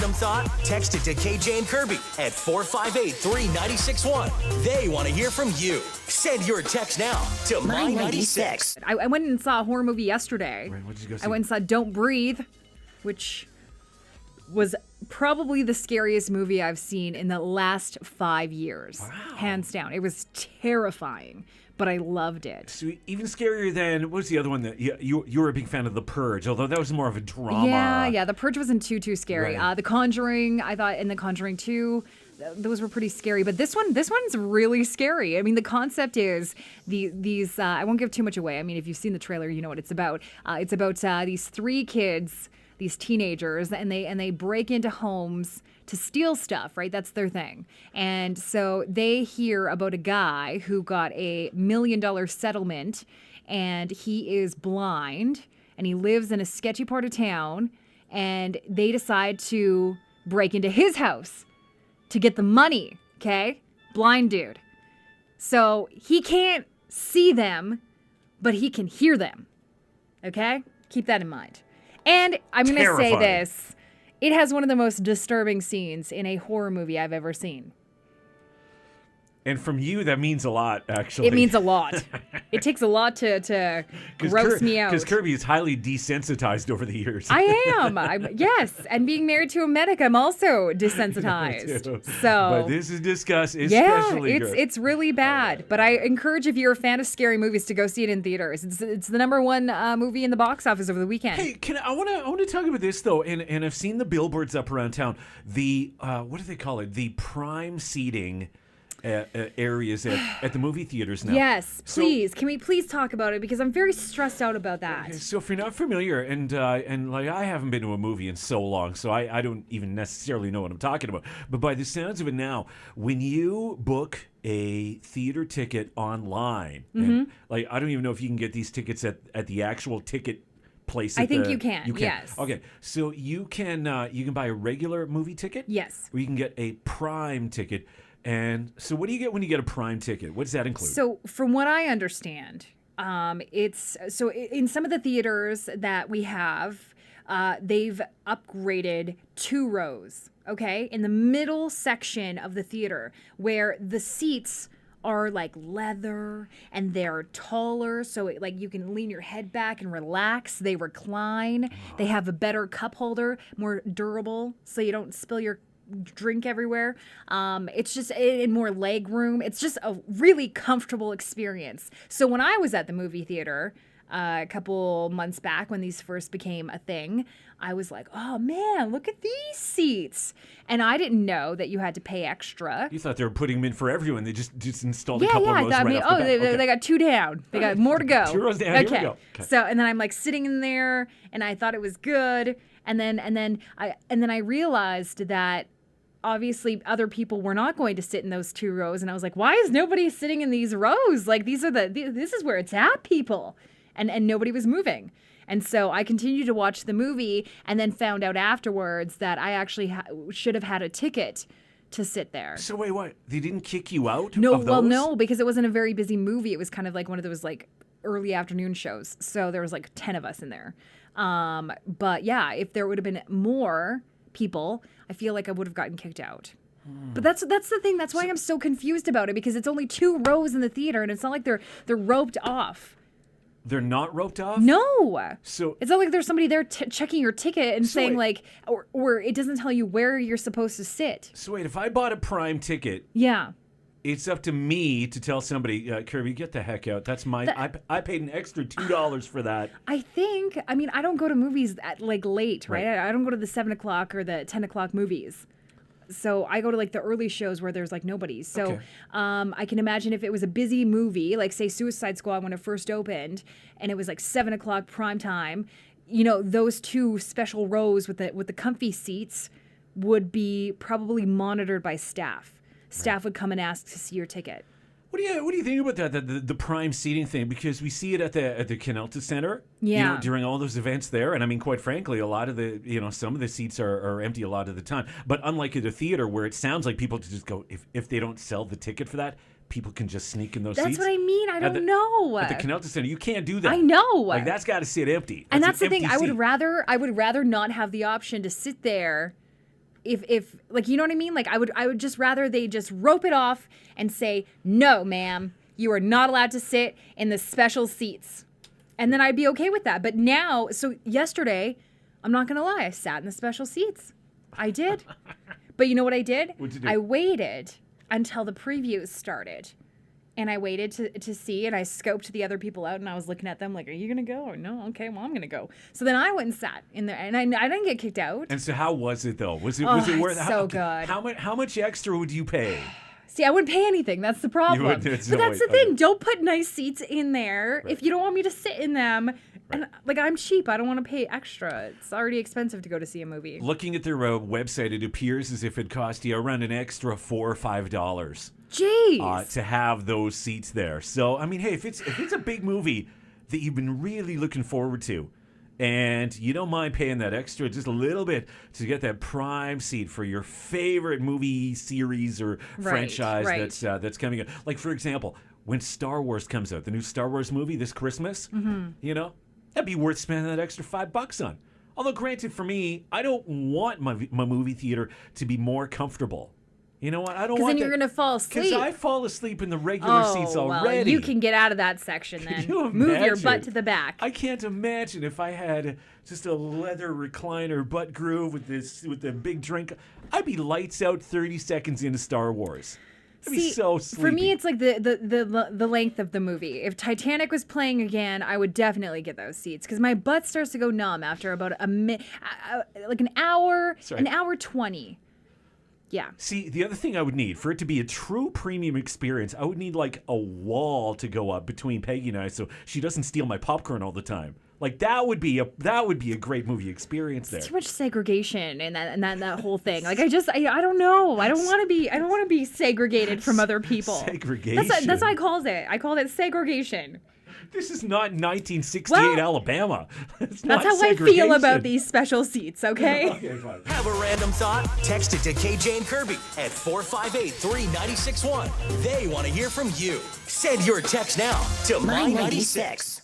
random thought? Text it to KJ and Kirby at 458-3961. They want to hear from you. Send your text now to My96. I went and saw a horror movie yesterday. Right, what did you go see? I went and saw Don't Breathe, which was probably the scariest movie I've seen in the last 5 years. Wow. Hands down. It was terrifying, but I loved it. So even scarier than, what was the other one that you were a big fan of? The Purge, although that was more of a drama. Yeah, The Purge wasn't too scary. Right. The Conjuring, I thought, in The Conjuring 2, those were pretty scary. But this one's really scary. I mean, the concept is these. I won't give too much away. I mean, if you've seen the trailer, you know what it's about. It's about these 3 kids, these teenagers, and they break into homes to steal stuff, right? That's their thing. And so they hear about a guy who got a $1 million settlement, and he is blind, and he lives in a sketchy part of town, and they decide to break into his house to get the money, okay? Blind dude. So he can't see them, but he can hear them, okay? Keep that in mind. And I'm going to say this. It has one of the most disturbing scenes in a horror movie I've ever seen. And from you, that means a lot, actually. It means a lot. It takes a lot to gross me out. Because Kirby is highly desensitized over the years. I am. Yes. And being married to a medic, I'm also desensitized. So, but this is discussed, especially good. It's really bad. But I encourage, if you're a fan of scary movies, to go see it in theaters. It's the number 1 movie in the box office over the weekend. Hey, I want to talk about this though, and I've seen the billboards up around town. The what do they call it? The prime seating areas at the movie theaters now. Yes, please. Can we please talk about it? Because I'm very stressed out about that. So if you're not familiar, and like I haven't been to a movie in so long, so I don't even necessarily know what I'm talking about. But by the sounds of it now, when you book a theater ticket online, and like I don't even know if you can get these tickets at the actual ticket place. I think you can. Yes. Okay. So you can buy a regular movie ticket. Yes. Or you can get a prime ticket. And so what do you get when you get a prime ticket? What does that include? So from what I understand, it's so in some of the theaters that we have, they've upgraded 2 rows, okay, in the middle section of the theater where the seats are like leather and they're taller, so like you can lean your head back and relax. They recline. They have a better cup holder, more durable, so you don't spill your drink everywhere. It's just in more leg room. It's just a really comfortable experience. So when I was at the movie theater a couple months back when these first became a thing, I was like, oh man, look at these seats. And I didn't know that you had to pay extra. You thought they were putting them in for everyone. They just installed a couple of rows right off the bat. They got 2 down. They got more to go. 2 rows down. Okay. Here we go. Okay. So, and then I'm like sitting in there and I thought it was good. And then I realized that obviously other people were not going to sit in those 2 rows, and I was like, why is nobody sitting in these rows? Like this is where it's at, people. And nobody was moving. And so I continued to watch the movie and then found out afterwards that I actually should have had a ticket to sit there. So wait, what? They didn't kick you out? No, of those? well, no, because it wasn't a very busy movie. It was kind of like one of those like early afternoon shows. So there was like 10 of us in there. But yeah, if there would have been more people, I feel like I would have gotten kicked out. But that's the thing. That's why I'm so confused about it, because it's only 2 rows in the theater, and it's not like they're roped off. They're not roped off? No. So it's not like there's somebody there checking your ticket and saying wait. like, or it doesn't tell you where you're supposed to sit. So wait, if I bought a prime ticket, yeah, it's up to me to tell somebody, Kirby, get the heck out. That's my. I paid an extra $2 for that. I mean, I don't go to movies at like late, right? I don't go to the 7 o'clock or the 10 o'clock movies. So I go to like the early shows where there's like nobody. So Okay. I can imagine if it was a busy movie, like say Suicide Squad when it first opened, and it was like 7 o'clock prime time, you know, those 2 special rows with the comfy seats would be probably monitored by staff. Staff would come and ask to see your ticket. What do you think about that? The prime seating thing, because we see it at the Canalta Center. Yeah. You know, during all those events there, and I mean, quite frankly, a lot of some of the seats are empty a lot of the time. But unlike at a theater where it sounds like people just go, if they don't sell the ticket for that, people can just sneak in those seats. That's what I mean. I don't know. At the Canalta Center, you can't do that. I know. Like that's got to sit empty. And that's the an thing. empty I would seat. rather not have the option to sit there if like, you know what I mean? Like I would just rather they just rope it off and say, no, ma'am, you are not allowed to sit in the special seats. And then I'd be okay with that. But now, so yesterday, I'm not going to lie, I sat in the special seats. I did. But you know what I did? What'd you do? I waited until the previews started. And I waited to see, and I scoped the other people out, and I was looking at them like, are you going to go? Or no? Okay, well, I'm going to go. So then I went and sat in there, and I didn't get kicked out. And so how was it, though? Was it worth it's so good. How much extra would you pay? See, I wouldn't pay anything. That's the problem. You wouldn't, But that's the okay. thing. Don't put nice seats in there if you don't want me to sit in them. And like, I'm cheap. I don't want to pay extra. It's already expensive to go to see a movie. Looking at their website, it appears as if it cost you around an extra $4 or $5. Jeez. To have those seats there. So, I mean, hey, if it's a big movie that you've been really looking forward to, and you don't mind paying that extra just a little bit to get that prime seat for your favorite movie series or franchise that's coming out. Like, for example, when Star Wars comes out, the new Star Wars movie this Christmas, that'd be worth spending that extra $5 on. Although, granted, for me, I don't want my movie theater to be more comfortable. You know what? I don't want that. Because then you're going to fall asleep. Because I fall asleep in the regular seats already. Well, you can get out of that section then. Can you Move your imagine? butt to the back. I can't imagine if I had just a leather recliner butt groove with the big drink. I'd be lights out 30 seconds into Star Wars. I'd be so sleepy. For me, it's like the length of the movie. If Titanic was playing again, I would definitely get those seats because my butt starts to go numb after about like an hour, an hour 20. Yeah. See, the other thing I would need for it to be a true premium experience, I would need like a wall to go up between Peggy and I so she doesn't steal my popcorn all the time. Like that would be a great movie experience there. It's too much segregation and that whole thing. Like I don't know. I don't want to be segregated from other people. Segregation. That's what I called it. I called it segregation. This is not 1968 Alabama. That's how I feel about these special seats, okay? Okay, fine. Have a random thought? Text it to KJ and Kirby at 458-3961. They want to hear from you. Send your text now to My 96.